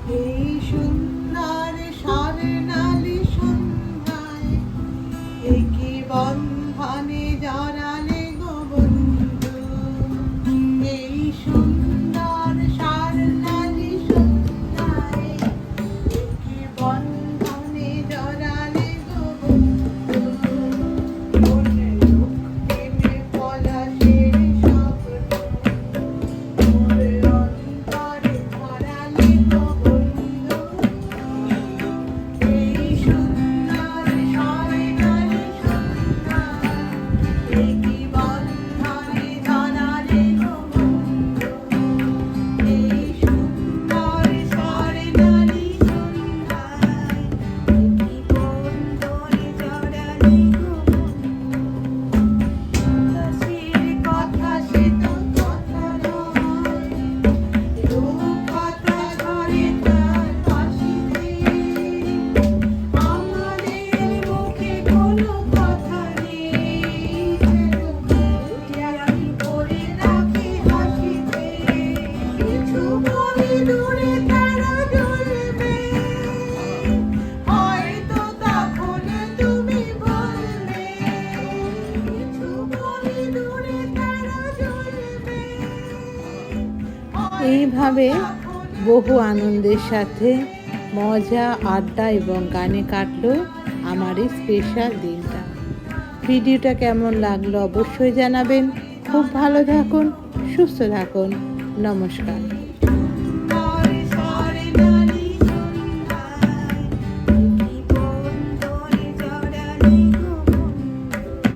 এই সুন্দর স্বর্ণালী সন্ধ্যায় একই বন্ধনে জড়ালে গো বন্ধু। এই সুন্দর স্বর্ণালী সন্ধ্যায় একই বন্ধনে জড়ালে গো বন্ধু। মনে প্রেমে পলাশের স্বপ্ন মোর অন্তরে ধরালে গো বন্ধু। এই সুন্দর স্বর্ণালী সন্ধ্যায় একই বন্ধনে জড়ালে গো বন্ধু। এই সুন্দর স্বর্ণালী সন্ধ্যায় একই বন্ধনে জড়ালে গো বন্ধু। আকাশের কথা সে তো কথা নয়, রূপকথা ধরে তার হাসিতে। আমাদের মুখে কোনো কথা নেই, যেন আমি করে রাখি হাসিতে। কিছু বলে দূরে তারা জ্বলবে, হয়তো তখন তুমি বলবে। কিছু বলে দূরে তারা জ্বলবে, এইভাবে বহু আনন্দের সাথে মজা, আড্ডা এবং গানে কাটলো আমার এই স্পেশাল দিনটা। ভিডিওটা কেমন লাগলো অবশ্যই জানাবেন। খুব ভালো থাকুন, সুস্থ থাকুন। নমস্কার।